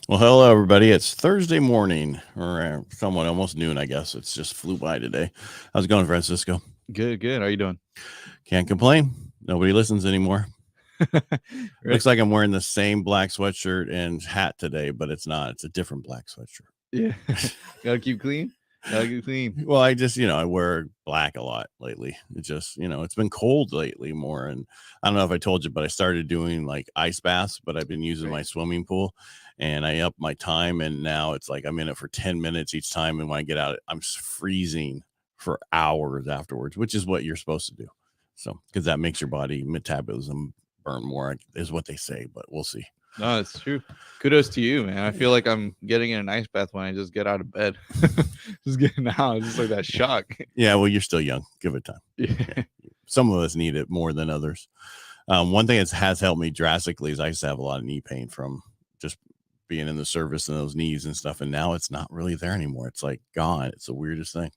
Well, hello, everybody. It's Thursday morning, or somewhat almost noon, I guess. It's just flew by today. How's it going, Francisco? Good, good. How you doing? Can't complain. Nobody listens anymore. Right. Looks like I'm wearing the same black sweatshirt and hat today, but it's not. It's a different black Yeah. sweatshirt. Gotta keep clean. Gotta keep clean. Well, I just, I wear black a lot lately. It just, it's been cold lately more. And I don't know if I told you, but I started doing like ice baths, but I've been using Right. my swimming pool and I upped my time. And now it's like I'm in it for 10 minutes each time. And when I get out, I'm freezing for hours afterwards, which is what you're supposed to do. So, because that makes your body metabolism burn more, is what they say, but we'll see. No, it's true. Kudos to you, man. I feel like I'm getting in an ice bath when I just get out of bed. Just getting out. It's just like that shock. Yeah, well, you're still young. Give it time. Yeah. Some of us need it more than others. One thing that has helped me drastically is I used to have a lot of knee pain from just being in the service and those knees and stuff. And now it's not really there anymore. It's like gone. It's the weirdest thing.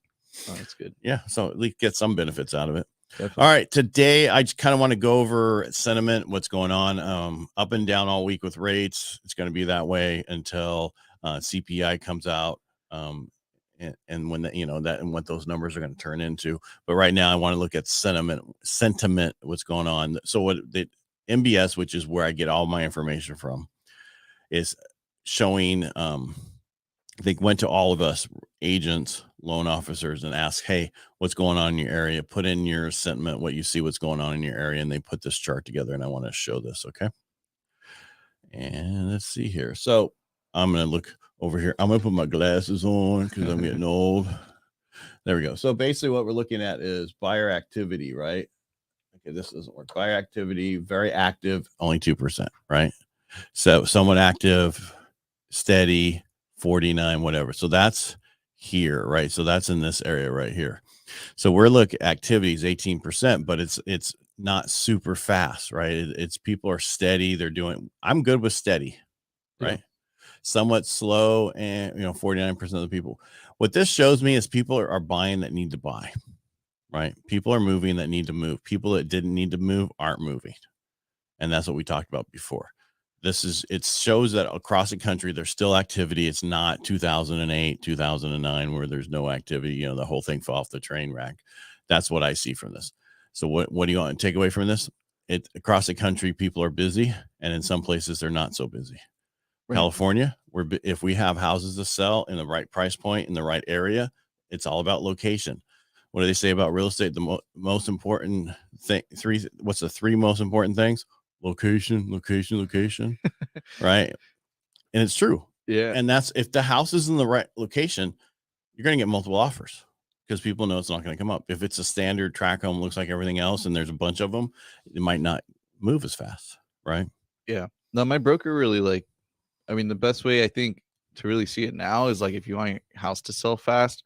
Oh, that's good. Yeah. So at least get some benefits out of it. Definitely. All right. Today, I just kind of want to go over sentiment, what's going on up and down all week with rates. It's going to be that way until CPI comes out. And when that and what those numbers are going to turn into. But right now, I want to look at sentiment, what's going on. So what the MBS, which is where I get all my information from, is showing. They went to all of us agents, loan officers, and asked, "Hey, what's going on in your area? Put in your sentiment, what you see, what's going on in your area." And they put this chart together, and I want to show this. Okay. And let's see here. So I'm going to look over here. I'm going to put my glasses on because I'm getting old. There we go. So basically what we're looking at is buyer activity, right? Okay, this doesn't work. Buyer activity, very active, only 2%, right? So somewhat active, steady, 49, whatever. So that's here, right? So that's in this area right here. So we're looking activity is 18%, but it's not super fast, right? It's people are steady. They're doing, I'm good with steady, right? Yeah. Somewhat slow, and 49% of the people. What this shows me is people are buying that need to buy, right? People are moving that need to move. People that didn't need to move aren't moving. And that's what we talked about before. It shows that across the country there's still activity. It's not 2008, 2009 where there's no activity, the whole thing fell off the train rack. That's what I see from this. So what do you want to take away from this? Across the country people are busy, and in some places they're not so busy. Right. California, if we have houses to sell in the right price point in the right area, it's all about location. What do they say about real estate? The most important thing, what's the three most important things? Location, location, location, right? And it's true. Yeah. And that's if the house is in the right location, you're going to get multiple offers because people know it's not going to come up. If it's a standard track home, looks like everything else, and there's a bunch of them, it might not move as fast, right? Yeah. No, my broker really the best way I think to really see it now is like if you want your house to sell fast,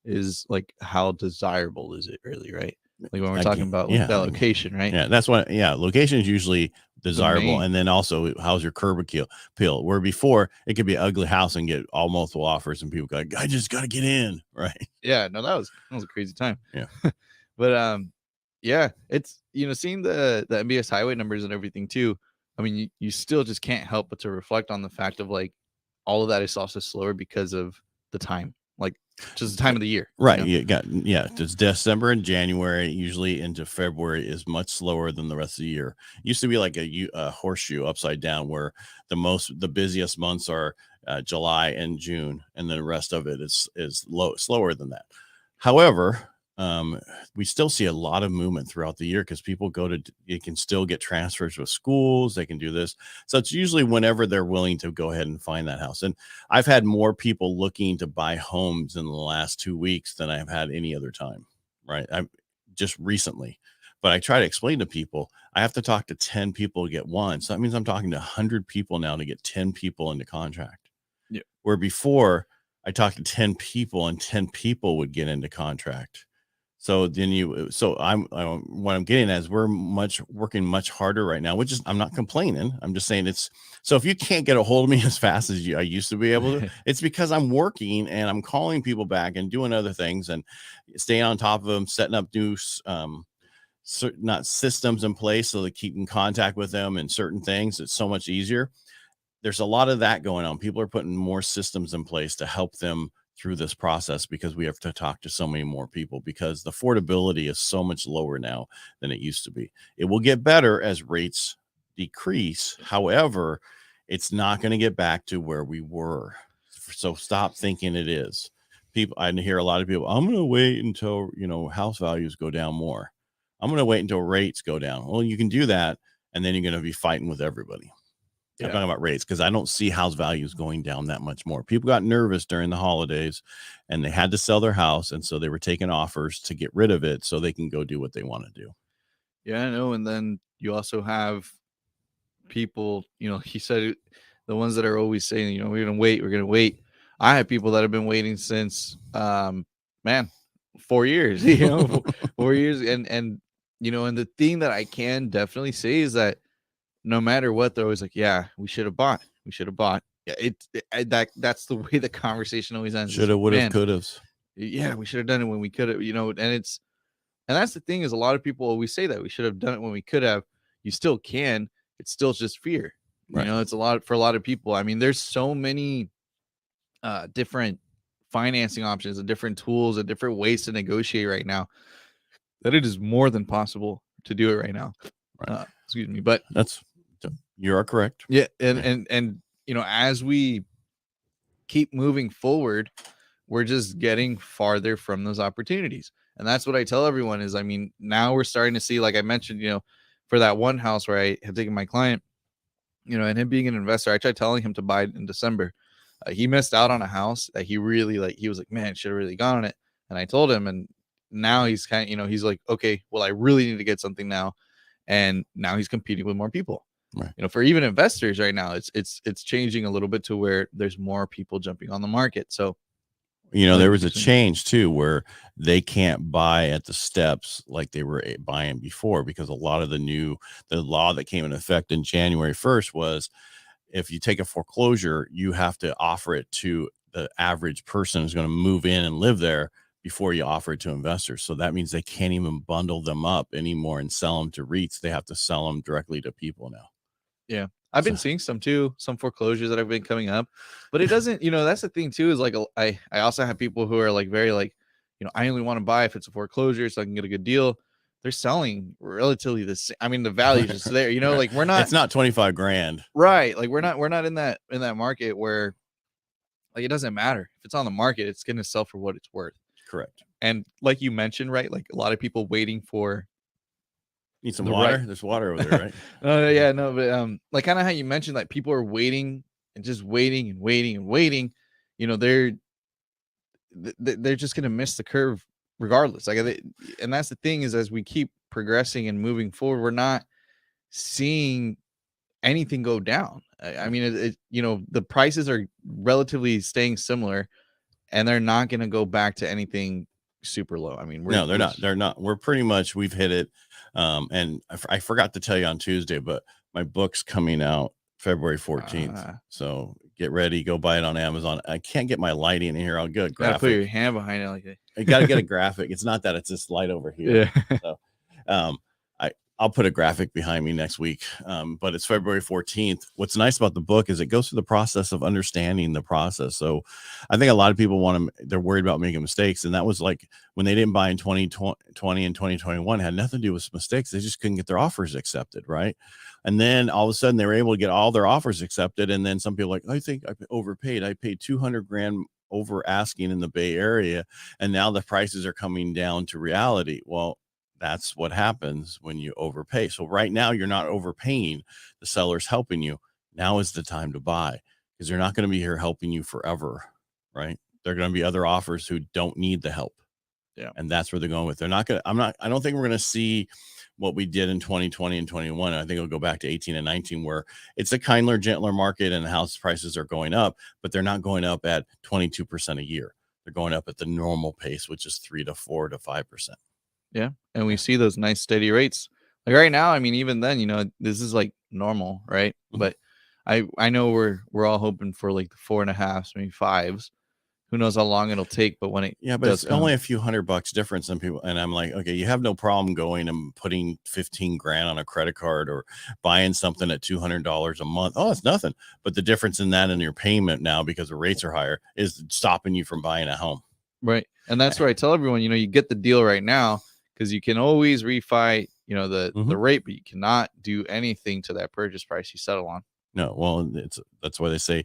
is like how desirable is it really, right? Like when we're talking about that location, right? Yeah, that's what. Yeah, location is usually desirable, main. and then also how's your curb appeal? Where before it could be an ugly house and get all multiple offers, and people go, "I just got to get in," right? Yeah, no, that was a crazy time. Yeah. But yeah, it's seeing the MBS highway numbers and everything too. I mean, you still just can't help but to reflect on the fact of like all of that is also slower because of the time, like just the time of the year. Right. It's December and January, usually into February is much slower than the rest of the year. It used to be like a horseshoe upside down where the busiest months are July and June, and then the rest of it is slower than that. However, we still see a lot of movement throughout the year because people you can still get transfers with schools. They can do this. So it's usually whenever they're willing to go ahead and find that house. And I've had more people looking to buy homes in the last 2 weeks than I've had any other time, right? I just recently, but I try to explain to people, I have to talk to 10 people to get one. So that means I'm talking to 100 people now to get 10 people into contract. Yeah. Where before I talked to 10 people and 10 people would get into contract. So what I'm getting at is we're working much harder right now, which is, I'm not complaining. I'm just saying so if you can't get a hold of me as fast as I used to be able to, it's because I'm working and I'm calling people back and doing other things and staying on top of them, setting up new, not systems in place so they keep in contact with them and certain things. It's so much easier. there's a lot of that going on. People are putting more systems in place to help them through this process, because we have to talk to so many more people, because the affordability is so much lower now than it used to be. It will get better as rates decrease. However, it's not going to get back to where we were. So stop thinking it is. People, I hear a lot of people, I'm going to wait until, house values go down more. I'm going to wait until rates go down. Well, you can do that, and then you're going to be fighting with everybody. I'm talking about rates, because I don't see house values going down that much more. People got nervous during the holidays and they had to sell their house. And so they were taking offers to get rid of it so they can go do what they want to do. Yeah, I know. And then you also have people, he said it, the ones that are always saying, we're going to wait. I have people that have been waiting since, 4 years, 4 years. And, and the thing that I can definitely say is that no matter what, they're always like, yeah, we should have bought. Yeah, that's the way the conversation always ends. Should have, would have, could have. Yeah, we should have done it when we could have, and that's the thing, is a lot of people always say that we should have done it when we could have. You still can. It's still just fear. Right. It's a lot for a lot of people. I mean, there's so many different financing options and different tools and different ways to negotiate right now that it is more than possible to do it right now. Right. Excuse me, but you are correct. Yeah, and as we keep moving forward, we're just getting farther from those opportunities. And that's what I tell everyone is, I mean, now we're starting to see, like I mentioned, for that one house where I had taken my client, and him being an investor, I tried telling him to buy it in December. He missed out on a house that he really he was like, man, should have really gone on it. And I told him, and now he's kind of, he's like, okay, well, I really need to get something now. And now he's competing with more people. Right. For even investors right now, it's changing a little bit to where there's more people jumping on the market. So, there was a change too, where they can't buy at the steps like they were buying before, because a lot of the law that came into effect in January 1st was, if you take a foreclosure, you have to offer it to the average person who's going to move in and live there before you offer it to investors. So that means they can't even bundle them up anymore and sell them to REITs. They have to sell them directly to people now. Yeah. I've been seeing some foreclosures that have been coming up, but it doesn't, that's the thing too, is like, I also have people who are like, very like, I only want to buy if it's a foreclosure so I can get a good deal. They're selling relatively the same. I mean, the value is just there, like we're not, it's not 25 grand. Right. Like we're not in that market where like, it doesn't matter if it's on the market, it's going to sell for what it's worth. Correct. And like you mentioned, right, like a lot of people waiting for. Need some water? There's water over there, right? Yeah, no, but like kind of how you mentioned that people are waiting and just waiting and waiting and waiting. They're just gonna miss the curve regardless. Like, and that's the thing, is as we keep progressing and moving forward, we're not seeing anything go down. I mean, the prices are relatively staying similar, and they're not gonna go back to anything super low. I mean, they're not. We're pretty much, we've hit it. And I forgot to tell you on Tuesday, but my book's coming out February 14th. So get ready, go buy it on Amazon. I can't get my lighting in here. I'll get a graphic. Put your hand behind it like that. I got to get a graphic. It's not that, it's this light over here. Yeah. So I'll put a graphic behind me next week. But it's February 14th. What's nice about the book is it goes through the process of understanding the process. So I think a lot of people they're worried about making mistakes. And that was like when they didn't buy in 2020 and 2021, had nothing to do with mistakes. They just couldn't get their offers accepted. Right. And then all of a sudden they were able to get all their offers accepted. And then some people like, I think I overpaid. I paid 200 grand over asking in the Bay Area. And now the prices are coming down to reality. Well, that's what happens when you overpay. So right now you're not overpaying. The seller's helping you. Now is the time to buy, because they're not going to be here helping you forever, right? There are going to be other offers who don't need the help. Yeah. And that's where they're going with. I don't think we're going to see what we did in 2020 and 21. I think it'll go back to 18 and 19, where it's a kinder, gentler market and house prices are going up, but they're not going up at 22% a year. They're going up at the normal pace, which is 3 to 4 to 5%. Yeah. And we see those nice steady rates. Like right now, I mean, even then, this is like normal, right? Mm-hmm. But I know we're all hoping for like the 4.5s, maybe 5s. who knows how long it'll take, but when it Yeah, but does it's only come, a few $100 difference in people. And I'm like, okay, you have no problem going and putting 15 grand on a credit card or buying something at $200 a month. Oh, it's nothing. But the difference in that and your payment now, because the rates are higher, is stopping you from buying a home. right? And that's where I tell everyone, you get the deal right now because you can always refi, the rate, but you cannot do anything to that purchase price you settle on. No, well, that's why they say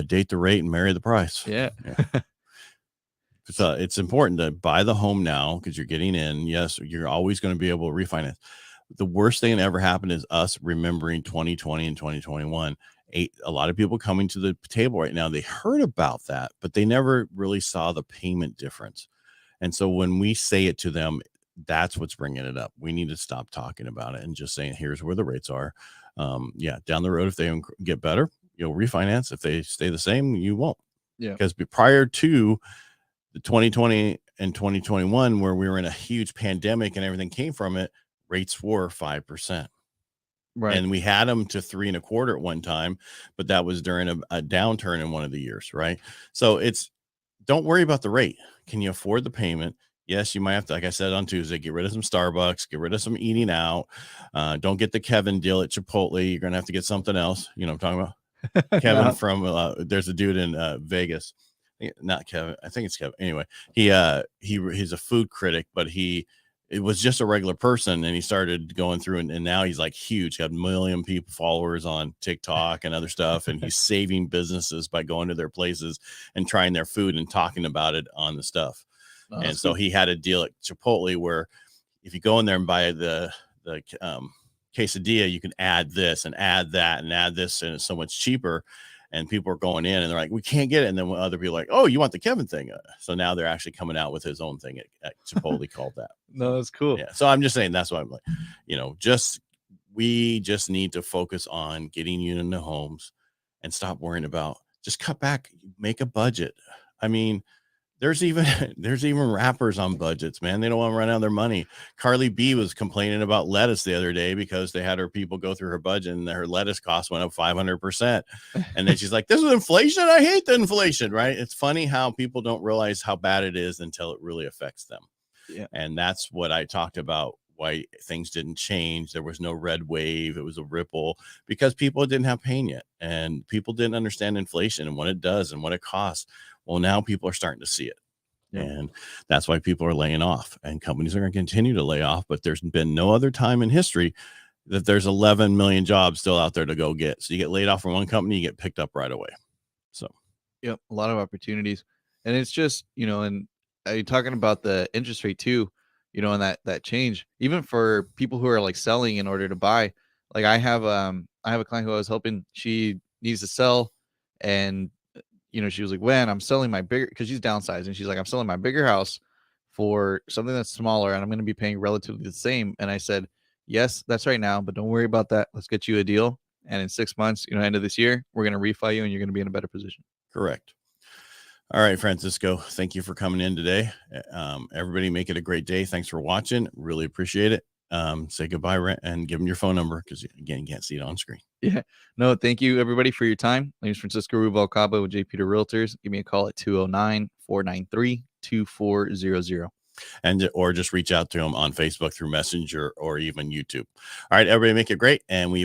date the rate and marry the price. Yeah. So it's important to buy the home now because you're getting in. Yes, you're always going to be able to refinance. The worst thing that ever happened is us remembering 2020 and 2021. A lot of people coming to the table right now, they heard about that, but they never really saw the payment difference. And so when we say it to them, that's what's bringing it up. We need to stop talking about it and just saying, here's where the rates are. Down the road, if they get better, you'll refinance. If they stay the same, you won't. Yeah. Because prior to the 2020 and 2021, where we were in a huge pandemic and everything came from it, rates were 5%. Right. And we had them to 3.25% at one time, but that was during a downturn in one of the years. Right. So don't worry about the rate. Can you afford the payment? Yes, you might have to, like I said on Tuesday, get rid of some Starbucks, get rid of some eating out. Don't get the Kevin deal at Chipotle. You're going to have to get something else. You know what I'm talking about? Kevin from, there's a dude in Vegas. Not Kevin. I think it's Kevin. Anyway, he's a food critic, but it was just a regular person, and he started going through and now he's like huge, got 1 million people followers on TikTok and other stuff. And he's saving businesses by going to their places and trying their food and talking about it on the stuff. And so he had a deal at Chipotle where if you go in there and buy the quesadilla, you can add this and add that and add this, and it's so much cheaper. And people are going in and they're like, we can't get it. And then when other people are like, oh, you want the Kevin thing? So now they're actually coming out with his own thing at Chipotle called that. No, that's cool. Yeah. So I'm just saying, that's why I'm like, we just need to focus on getting you into homes and stop worrying about, just cut back, make a budget. I mean, there's even rappers on budgets, man. They don't want to run out of their money. Carly B was complaining about lettuce the other day because they had her people go through her budget and her lettuce cost went up 500%. And then she's like, this is inflation. I hate the inflation, right? It's funny how people don't realize how bad it is until it really affects them. Yeah. And that's what I talked about, why things didn't change. There was no red wave. It was a ripple because people didn't have pain yet. And people didn't understand inflation and what it does and what it costs. Well, now people are starting to see it. Yeah. And that's why people are laying off, and companies are going to continue to lay off. But there's been no other time in history that there's 11 million jobs still out there to go get. So you get laid off from one company, you get picked up right away. So, yep, a lot of opportunities. And it's just, and you're talking about the interest rate too, and that change, even for people who are like selling in order to buy. Like I have a client who I was helping, she needs to sell, and she was like, when I'm selling my bigger, because she's downsizing, she's like, I'm selling my bigger house for something that's smaller and I'm going to be paying relatively the same. And I said, yes, that's right now, but don't worry about that. Let's get you a deal. And in 6 months, end of this year, we're going to refi you and you're going to be in a better position. Correct. All right, Francisco, thank you for coming in today. Everybody make it a great day. Thanks for watching. Really appreciate it. Say goodbye and give them your phone number because, again, you can't see it on screen. Yeah. No, thank you, everybody, for your time. My name is Francisco Ruvalcaba with J. Peter Realtors. Give me a call at 209-493-2400. Or just reach out to them on Facebook through Messenger or even YouTube. All right, everybody make it great. And we